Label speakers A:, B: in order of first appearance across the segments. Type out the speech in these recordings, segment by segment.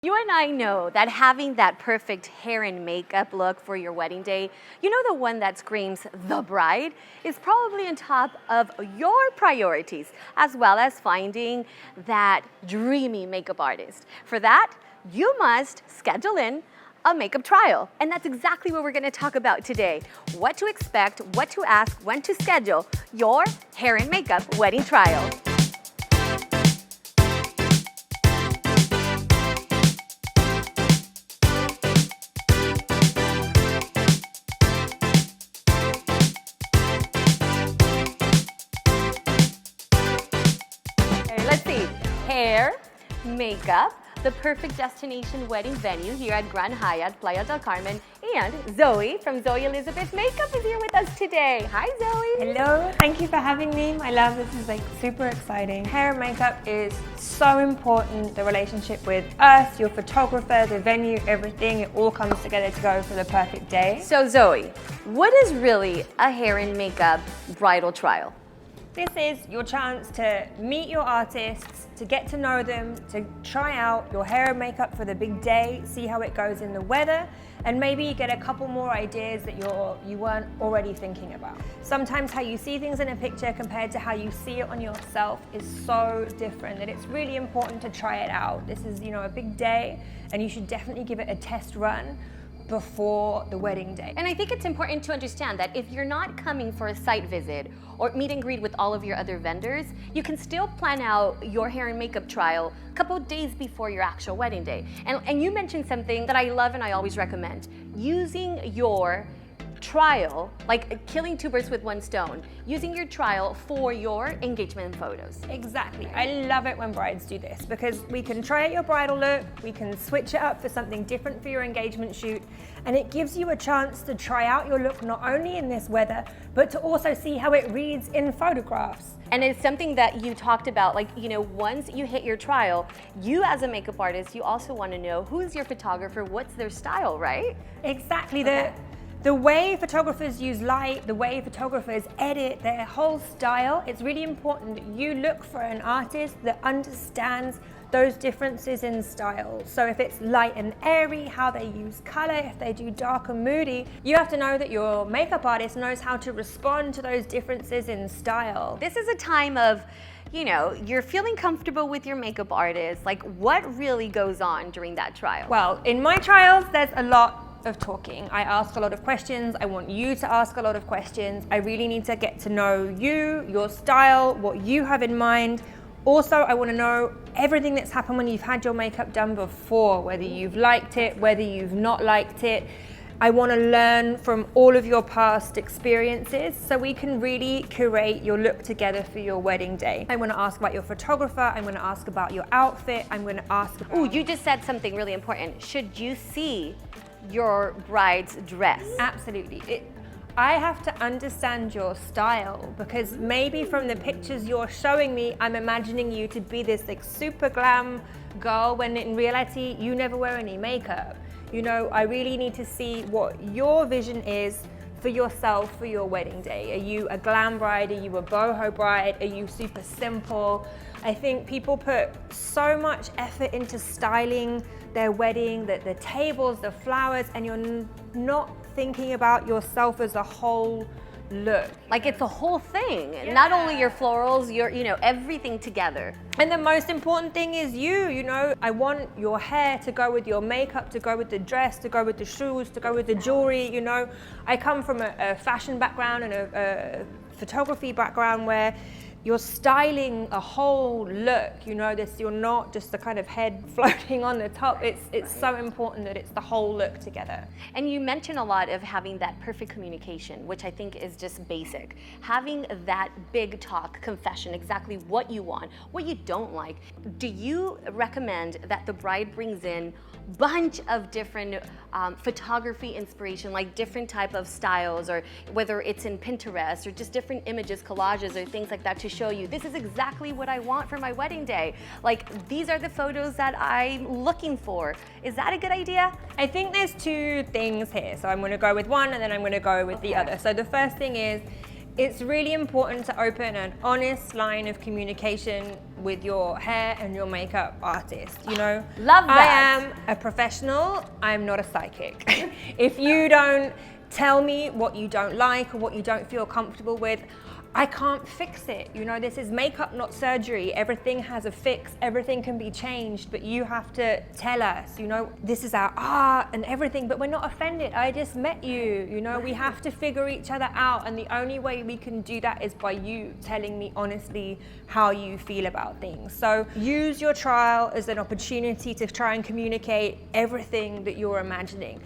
A: You and I know that having that perfect hair and makeup look for your wedding day, you know, the one that screams the bride, is probably on top of your priorities, as well as finding that dreamy makeup artist. For that, you must schedule in a makeup trial. And that's exactly what we're gonna talk about today. What to expect, what to ask, when to schedule your hair and makeup wedding trial. Let's see, hair, makeup, the perfect destination wedding venue here at Grand Hyatt, Playa del Carmen, and Zoë from Zoë Elizabeth Makeup is here with us today. Hi, Zoë.
B: Hello, thank you for having me. My love, this is like super exciting. Hair and makeup is so important. The relationship with us, your photographer, the venue, everything, it all comes together to go for the perfect day.
A: So Zoë, what is really a hair and makeup bridal trial?
B: This is your chance to meet your artists, to get to know them, to try out your hair and makeup for the big day, see how it goes in the weather, and maybe get a couple more ideas that you weren't already thinking about. Sometimes how you see things in a picture compared to how you see it on yourself is so different that it's really important to try it out. This is, a big day, and you should definitely give it a test run before the wedding day.
A: And I think it's important to understand that if you're not coming for a site visit or meet and greet with all of your other vendors, you can still plan out your hair and makeup trial a couple of days before your actual wedding day. And you mentioned something that I love and I always recommend, using your trial, like killing two birds with one stone, using your trial for your engagement photos.
B: Exactly. I love it when brides do this because we can try out your bridal look, we can switch it up for something different for your engagement shoot, and it gives you a chance to try out your look not only in this weather, but to also see how it reads in photographs.
A: And it's something that you talked about, once you hit your trial, you as a makeup artist, you also want to know who's your photographer, what's their style, right?
B: Exactly.
A: Okay.
B: The way photographers use light, the way photographers edit, their whole style, it's really important that you look for an artist that understands those differences in style. So if it's light and airy, how they use color, if they do dark and moody, you have to know that your makeup artist knows how to respond to those differences in style.
A: This is a time of, you're feeling comfortable with your makeup artist. Like, what really goes on during that trial?
B: Well, in my trials, there's a lot of talking. I ask a lot of questions. I want you to ask a lot of questions. I really need to get to know you, your style, what you have in mind. Also, I want to know everything that's happened when you've had your makeup done before, whether you've liked it, whether you've not liked it. I want to learn from all of your past experiences so we can really curate your look together for your wedding day. I want to ask about your photographer. I'm going to ask about your outfit. I'm going to ask about...
A: Oh, you just said something really important. Should you see your bride's dress?
B: Absolutely. I have to understand your style because maybe from the pictures you're showing me, I'm imagining you to be this super glam girl when in reality you never wear any makeup. I really need to see what your vision is for yourself for your wedding day. Are you a glam bride? Are you a boho bride? Are you super simple? I think people put so much effort into styling their wedding, the tables, the flowers, and you're not thinking about yourself as a whole look.
A: Like it's a whole thing,
B: Yeah.
A: Not only your florals, your, everything together.
B: And the most important thing is I want your hair to go with your makeup, to go with the dress, to go with the shoes, to go with the jewelry, I come from a fashion background and a photography background where you're styling a whole look, you're not just the kind of head floating on the top. It's so important that it's the whole look together.
A: And you mentioned a lot of having that perfect communication, which I think is just basic. Having that big talk, confession, exactly what you want, what you don't like. Do you recommend that the bride brings in a bunch of different photography inspiration, like different type of styles, or whether it's in Pinterest or just different images, collages, or things like that to show you, this is exactly what I want for my wedding day. Like, these are the photos that I'm looking for. Is that a good idea?
B: I think there's two things here. So I'm going to go with one and then I'm going to go with the other. So the first thing is, It's really important to open an honest line of communication with your hair and your makeup artist, you know?
A: Love that.
B: I am a professional, I'm not a psychic. If you don't tell me what you don't like or what you don't feel comfortable with, I can't fix it. You know, this is makeup, not surgery. Everything has a fix, everything can be changed, but you have to tell us, you know, this is our art and everything, but we're not offended. I just met you, you know, we have to figure each other out, and the only way we can do that is by you telling me honestly how you feel about things. So use your trial as an opportunity to try and communicate everything that you're imagining.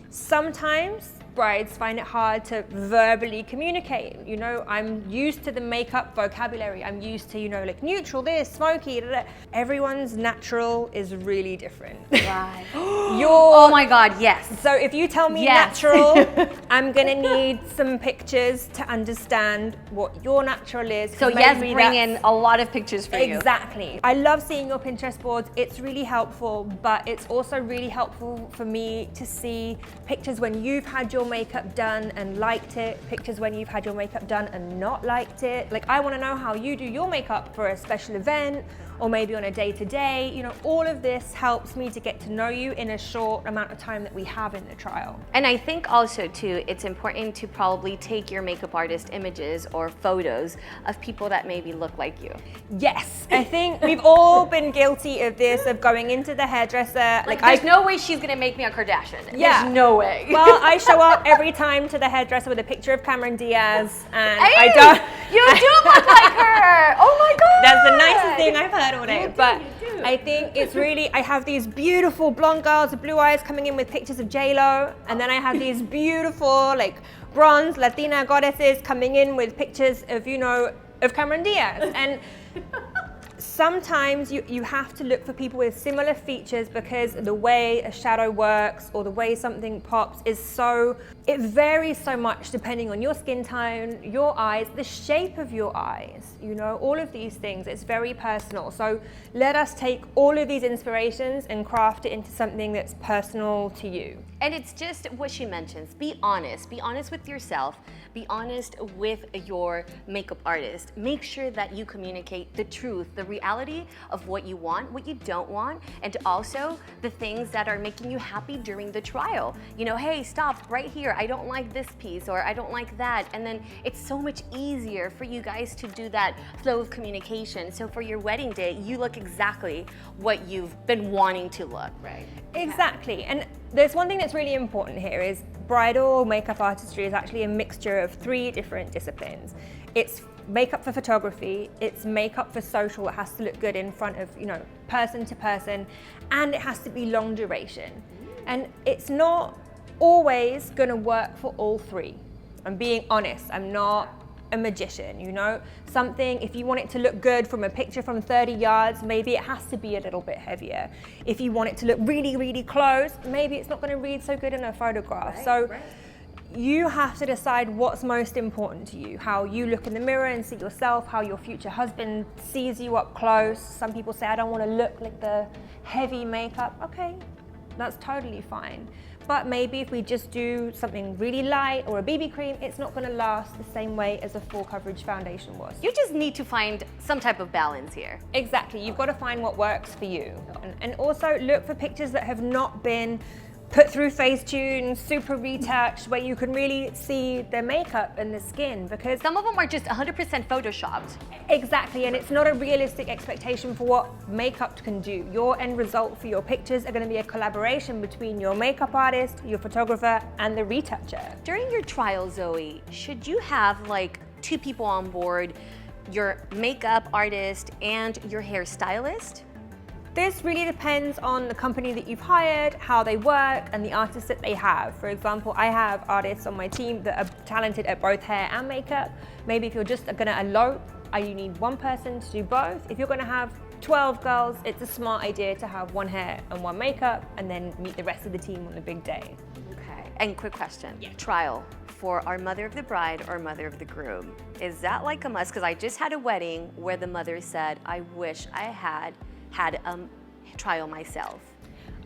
B: Sometimes brides find it hard to verbally communicate. You know, I'm used to the makeup vocabulary. I'm used to, you know, like neutral, this, smoky, da, da. Everyone's natural is really different.
A: Right. Oh my God, yes.
B: So if you tell me natural, I'm gonna need some pictures to understand what your natural is.
A: So yes, bring in a lot of pictures for you.
B: Exactly. I love seeing your Pinterest boards. It's really helpful, but it's also really helpful for me to see pictures when you've had your makeup done and liked it, pictures when you've had your makeup done and not liked it. Like, I want to know how you do your makeup for a special event or maybe on a day-to-day. You know, all of this helps me to get to know you in a short amount of time that we have in the trial.
A: And I think also too, it's important to probably take your makeup artist images or photos of people that maybe look like you.
B: Yes, I think we've all been guilty of this, of going into the hairdresser.
A: Like there's no way she's gonna make me a Kardashian.
B: Yeah.
A: There's no way.
B: Well, I show up every time to the hairdresser with a picture of Cameron Diaz, and
A: hey,
B: I don't.
A: You do look like her. Oh my God.
B: That's the nicest thing I've heard all day. But I think it's really, I have these beautiful blonde girls with blue eyes coming in with pictures of J-Lo, and then I have these beautiful like bronze Latina goddesses coming in with pictures of, you know, of Cameron Diaz. And sometimes you have to look for people with similar features, because the way a shadow works or the way something pops is it varies so much depending on your skin tone, your eyes, the shape of your eyes, you know, all of these things. It's very personal. So let us take all of these inspirations and craft it into something that's personal to you.
A: And it's just what she mentions, be honest with yourself, be honest with your makeup artist. Make sure that you communicate the truth, the reality of what you want, what you don't want, and also the things that are making you happy during the trial. You know, hey, stop right here. I don't like this piece, or I don't like that. And then it's so much easier for you guys to do that flow of communication. So for your wedding day, you look exactly what you've been wanting to look, right?
B: Exactly. And there's one thing that's really important here is bridal makeup artistry is actually a mixture of 3 different disciplines. It's makeup for photography, it's makeup for social, it has to look good in front of, you know, person to person, and it has to be long duration. And it's not always gonna work for all 3. I'm being honest, I'm not a magician, you know? Something, if you want it to look good from a picture from 30 yards, maybe it has to be a little bit heavier. If you want it to look really, really close, maybe it's not gonna read so good in a photograph. You have to decide what's most important to you, how you look in the mirror and see yourself, how your future husband sees you up close. Some people say, I don't want to look like the heavy makeup. Okay, that's totally fine. But maybe if we just do something really light or a BB cream, it's not going to last the same way as a full coverage foundation was.
A: You just need to find some type of balance here.
B: Exactly, you've got to find what works for you. And also look for pictures that have not been put through Facetune, super retouched, where you can really see the makeup and the skin, because
A: some of them are just 100% photoshopped.
B: Exactly, and it's not a realistic expectation for what makeup can do. Your end result for your pictures are going to be a collaboration between your makeup artist, your photographer, and the retoucher.
A: During your trial, Zoe, should you have like 2 people on board, your makeup artist and your hairstylist?
B: This really depends on the company that you've hired, how they work, and the artists that they have. For example, I have artists on my team that are talented at both hair and makeup. Maybe if you're just gonna elope, you need 1 person to do both. If you're gonna have 12 girls, it's a smart idea to have 1 hair and 1 makeup, and then meet the rest of the team on the big day.
A: Okay, and quick question, trial for our mother of the bride or mother of the groom, is that like a must? Because I just had a wedding where the mother said, I wish I had a trial myself.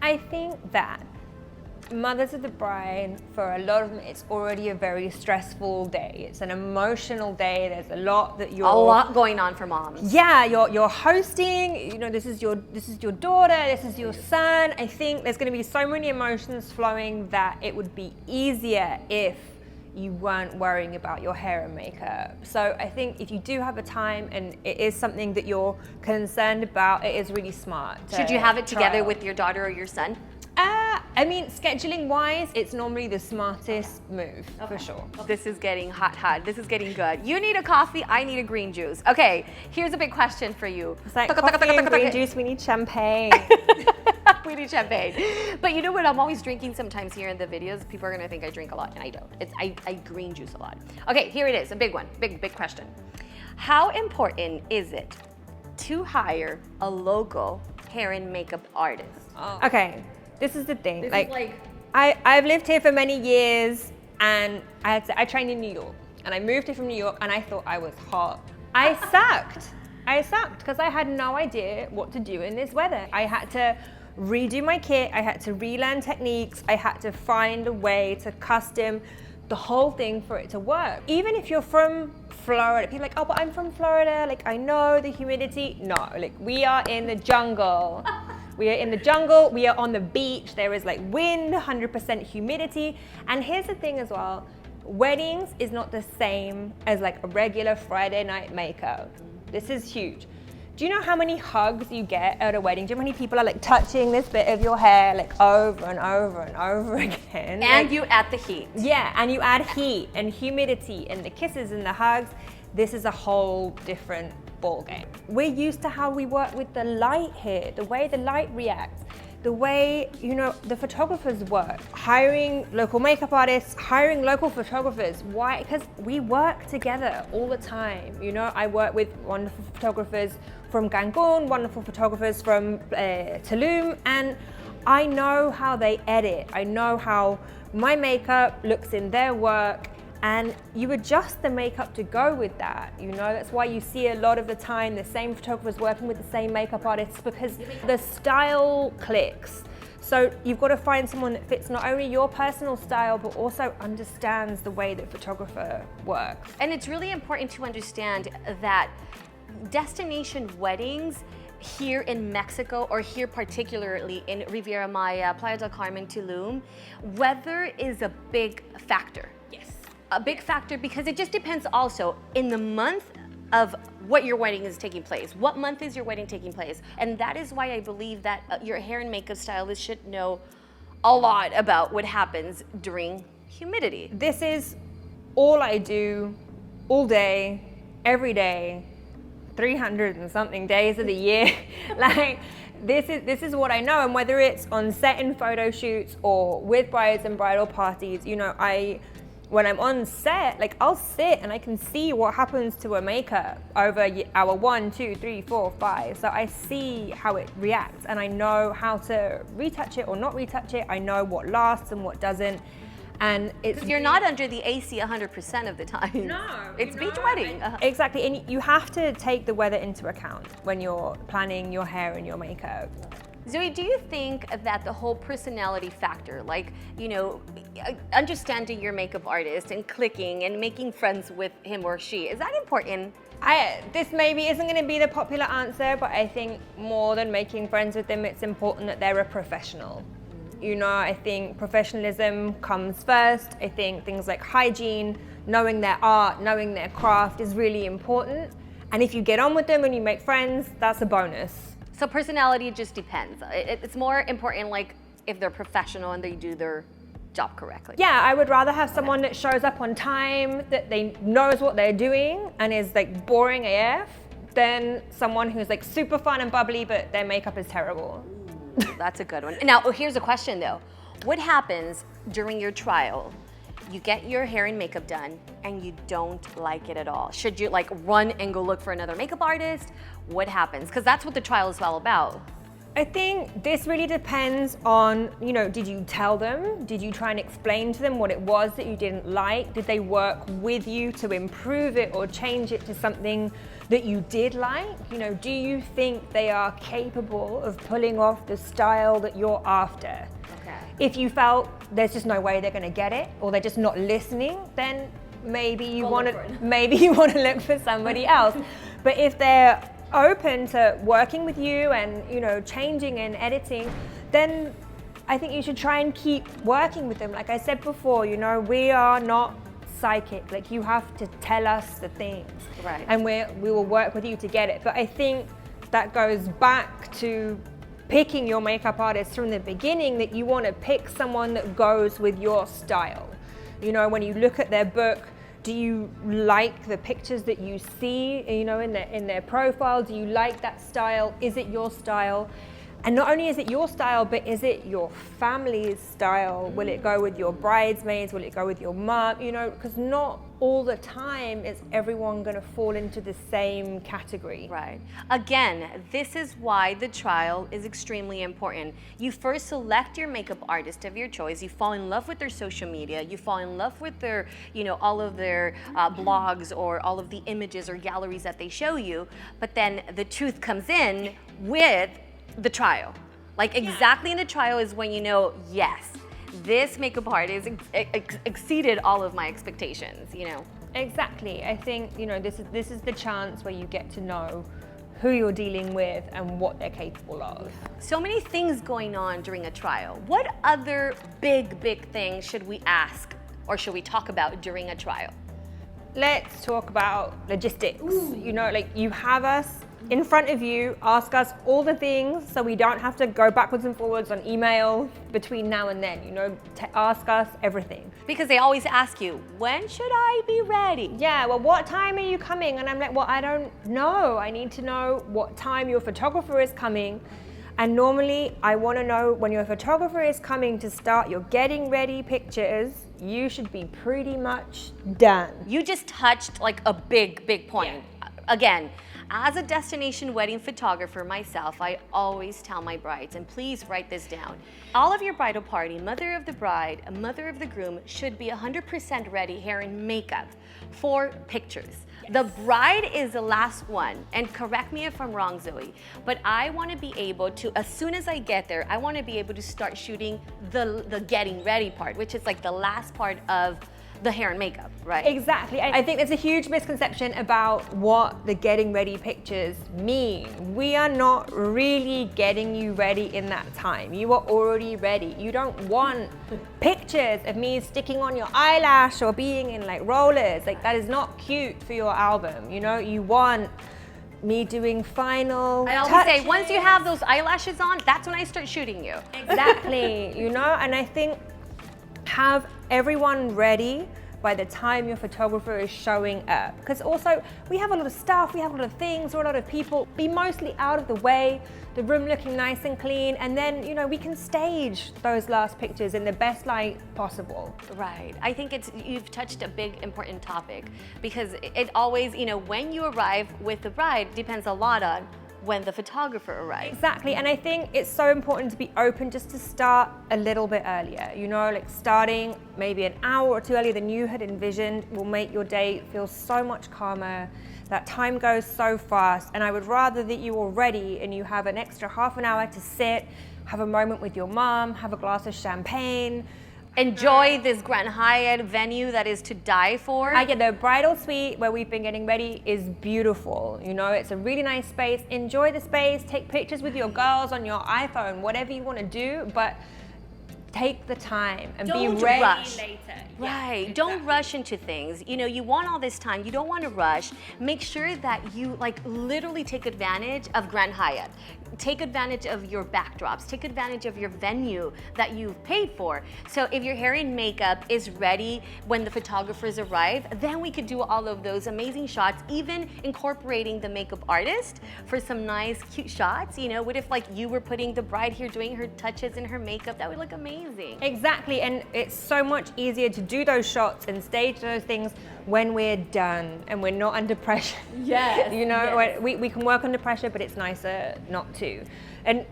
B: I think that mothers of the bride, for a lot of them, it's already a very stressful day. It's an emotional day. There's a lot that you're...
A: A lot going on for moms.
B: Yeah, you're hosting, you know, this is your daughter, this is your son. I think there's going to be so many emotions flowing that it would be easier if you weren't worrying about your hair and makeup. So I think if you do have a time and it is something that you're concerned about, it is really smart.
A: Should you have it together with your daughter or your son?
B: I mean, scheduling wise, it's normally the smartest move, for sure.
A: This is getting hot. This is getting good. You need a coffee, I need a green juice. Okay, here's a big question for you.
B: It's like coffee and green juice, we need champagne.
A: We need champagne. But you know what I'm always drinking sometimes here in the videos? People are gonna think I drink a lot, and I don't. I green juice a lot. Okay, here it is, a big one, big question. How important is it to hire a local hair and makeup artist?
B: Okay, this is the thing.
A: This is like
B: I've lived here for many years, and I trained in New York, and I moved here from New York, and I thought I was hot. I sucked because I had no idea what to do in this weather. I had to redo my kit, I had to relearn techniques, I had to find a way to custom the whole thing for it to work. Even if you're from Florida, people are like, oh, but I'm from Florida, like I know the humidity. No, like we are in the jungle. We are in the jungle, we are on the beach, there is like wind, 100% humidity. And here's the thing as well, weddings is not the same as like a regular Friday night makeup. This is huge. Do you know how many hugs you get at a wedding? Do you know how many people are like touching this bit of your hair like over and over and over again?
A: And
B: like,
A: you add the heat.
B: Yeah, and you add heat and humidity and the kisses and the hugs. This is a whole different ball game. We're used to how we work with the light here, the way the light reacts, the way, you know, the photographers work. Hiring local makeup artists, hiring local photographers. Why? Because we work together all the time. You know, I work with wonderful photographers from Cancun, wonderful photographers from Tulum, and I know how they edit. I know how my makeup looks in their work, and you adjust the makeup to go with that. You know, that's why you see a lot of the time the same photographers working with the same makeup artists, because the style clicks. So you've got to find someone that fits not only your personal style, but also understands the way that photographer works.
A: And it's really important to understand that destination weddings here in Mexico, or here particularly in Riviera Maya, Playa del Carmen, Tulum, weather is a big factor. A big factor, because it just depends also in the month of what your wedding is taking place. What month is your wedding taking place? And that is why I believe that your hair and makeup stylist should know a lot about what happens during humidity.
B: This is all I do all day, every day, 300 and something days of the year. Like, this is what I know. And whether it's on set in photo shoots or with brides and bridal parties, you know, when I'm on set, like I'll sit and I can see what happens to a makeup over hour 1, 2, 3, 4, 5. So I see how it reacts, and I know how to retouch it or not retouch it. I know what lasts and what doesn't. And it's...
A: You're not under the AC 100% of the time.
B: No.
A: It's beach wedding.
B: Exactly, and you have to take the weather into account when you're planning your hair and your makeup.
A: Zoe, do you think that the whole personality factor, like, you know, understanding your makeup artist and clicking and making friends with him or she, is that important?
B: This maybe isn't going to be the popular answer, but I think more than making friends with them, it's important that they're a professional. You know, I think professionalism comes first. I think things like hygiene, knowing their art, knowing their craft is really important. And if you get on with them and you make friends, that's a bonus.
A: So personality just depends. It's more important, like, if they're professional and they do their job correctly.
B: Yeah, I would rather have someone that shows up on time, that they knows what they're doing and is like boring AF, than someone who's like super fun and bubbly, but their makeup is terrible.
A: That's a good one. Now, here's a question though. What happens during your trial? You get your hair and makeup done and you don't like it at all. Should you like run and go look for another makeup artist? What happens? Because that's what the trial is all about.
B: I think this really depends on, did you tell them? Did you try and explain to them what it was that you didn't like? Did they work with you to improve it or change it to something that you did like? Do you think they are capable of pulling off the style that you're after?
A: Okay.
B: If you felt there's just no way they're going to get it, or they're just not listening, then maybe you want to look for somebody else. But if they're open to working with you and changing and editing, then I think you should try and keep working with them. Like I said before, we are not psychic. Like, you have to tell us the things,
A: right?
B: And we will work with you to get it. But I think that goes back to picking your makeup artist from the beginning, that you want to pick someone that goes with your style. When you look at their book, do you like the pictures that you see, in their profile? Do you like that style? Is it your style? And not only is it your style, but is it your family's style? Will it go with your bridesmaids? Will it go with your mom? Because not all the time is everyone going to fall into the same category.
A: Right. Again, this is why the trial is extremely important. You first select your makeup artist of your choice. You fall in love with their social media. You fall in love with their, all of their blogs or all of the images or galleries that they show you. But then the truth comes in with the trial. Like, exactly in the trial is when yes, this makeup artist exceeded all of my expectations,
B: Exactly. I think, this is the chance where you get to know who you're dealing with and what they're capable of.
A: So many things going on during a trial. What other big things should we ask or should we talk about during a trial?
B: Let's talk about logistics. You have us in front of you, ask us all the things so we don't have to go backwards and forwards on email between now and then, ask us everything.
A: Because they always ask you, when should I be ready?
B: Yeah, well, what time are you coming? And I'm like, well, I don't know. I need to know what time your photographer is coming. And normally I want to know when your photographer is coming to start your getting ready pictures, you should be pretty much done.
A: You just touched like a big point. Yeah. Again, as a destination wedding photographer myself, I always tell my brides, and please write this down, all of your bridal party, mother of the bride, mother of the groom, should be 100% ready, hair and makeup for pictures. Yes. The bride is the last one, and correct me if I'm wrong, Zoe, but I want to be able to, as soon as I get there, I want to be able to start shooting the getting ready part, which is like the last part of the hair and makeup, right?
B: Exactly. I think there's a huge misconception about what the getting ready pictures mean. We are not really getting you ready in that time. You are already ready. You don't want pictures of me sticking on your eyelash or being in like rollers. Like, that is not cute for your album. You want me doing final
A: I always
B: touches.
A: say, once you have those eyelashes on, that's when I start shooting you.
B: Exactly. And I think have everyone ready by the time your photographer is showing up. Because also, we have a lot of stuff, we have a lot of things, or a lot of people. Be mostly out of the way, the room looking nice and clean, and then, we can stage those last pictures in the best light possible.
A: Right. I think you've touched a big, important topic, because it always, when you arrive with the bride depends a lot on when the photographer arrives.
B: Exactly, and I think it's so important to be open just to start a little bit earlier. Like starting maybe an hour or two earlier than you had envisioned will make your day feel so much calmer. That time goes so fast, and I would rather that you are ready and you have an extra half an hour to sit, have a moment with your mom, have a glass of champagne,
A: enjoy this Grand Hyatt venue that is to die for.
B: The bridal suite where we've been getting ready is beautiful. It's a really nice space. Enjoy the space, take pictures with your girls on your iPhone, whatever you want to do, but take the time and
A: don't
B: be ready
A: rush
B: later.
A: Right.
B: Yeah, exactly.
A: Don't rush into things. You want all this time. You don't want to rush. Make sure that you literally take advantage of Grand Hyatt. Take advantage of your backdrops. Take advantage of your venue that you've paid for. So if your hair and makeup is ready when the photographers arrive, then we could do all of those amazing shots, even incorporating the makeup artist for some nice, cute shots. What if you were putting the bride here doing her touches in her makeup? That would look amazing. amazing.
B: Exactly, and it's so much easier to do those shots and stage those things when we're done and we're not under pressure.
A: Yes.
B: You know,
A: yes.
B: we can work under pressure, but it's nicer not to. And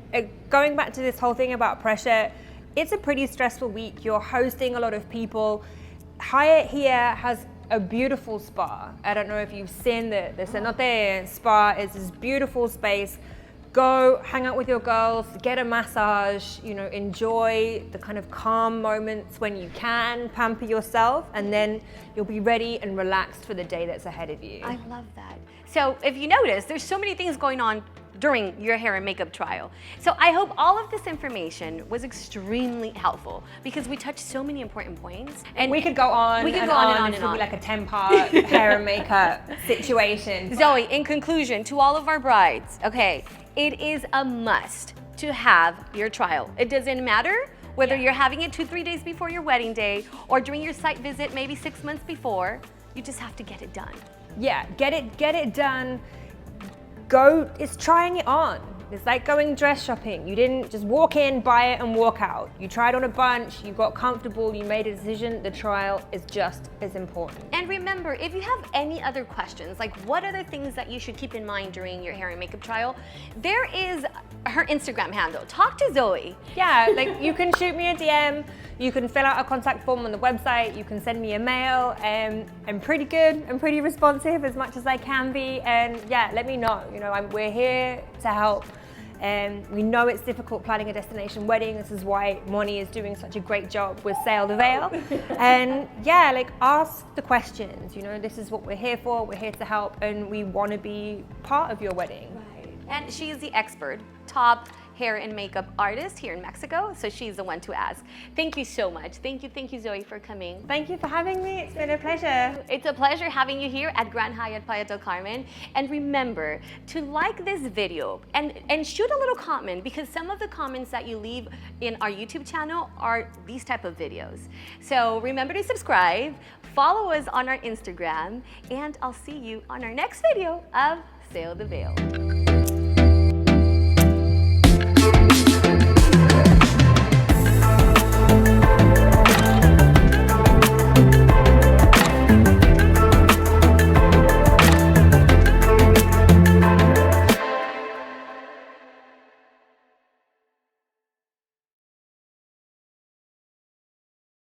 B: going back to this whole thing about pressure, it's a pretty stressful week. You're hosting a lot of people. Hyatt here has a beautiful spa. I don't know if you've seen the Cenote Spa. Is this beautiful space. Go hang out with your girls, get a massage, you know, enjoy the kind of calm moments when you can, pamper yourself, and then you'll be ready and relaxed for the day that's ahead of you.
A: I love that. So if you notice, there's so many things going on during your hair and makeup trial. So I hope all of this information was extremely helpful because we touched so many important points.
B: And we could go on and on. This would be like a 10-part hair and makeup situation.
A: Zoe, in conclusion, to all of our brides, okay, it is a must to have your trial. It doesn't matter whether you're having it 2-3 days before your wedding day or during your site visit maybe 6 months before. You just have to get it done.
B: Yeah, get it done. It's trying it on. It's like going dress shopping. You didn't just walk in, buy it, and walk out. You tried on a bunch, you got comfortable, you made a decision. The trial is just as important.
A: And remember, if you have any other questions, like what other things that you should keep in mind during your hair and makeup trial, there is her Instagram handle. Talk to Zoe.
B: Yeah, like you can shoot me a DM, you can fill out a contact form on the website, you can send me a mail. I'm pretty good, I'm pretty responsive as much as I can be, and yeah, let me know. You know, we're here to help. We know it's difficult planning a destination wedding. This is why Moni is doing such a great job with Sail the Veil. And yeah, like ask the questions. You know, this is what we're here for. We're here to help, and we want to be part of your wedding.
A: Right. And she is the expert, top hair and makeup artist here in Mexico, so she's the one to ask. Thank you so much. Thank you, Zoe, for coming.
B: Thank you for having me. It's been a pleasure.
A: It's a pleasure having you here at Grand Hyatt Playa del Carmen. And remember to like this video and shoot a little comment, because some of the comments that you leave in our YouTube channel are these type of videos. So remember to subscribe, follow us on our Instagram, and I'll see you on our next video of Sail the Veil.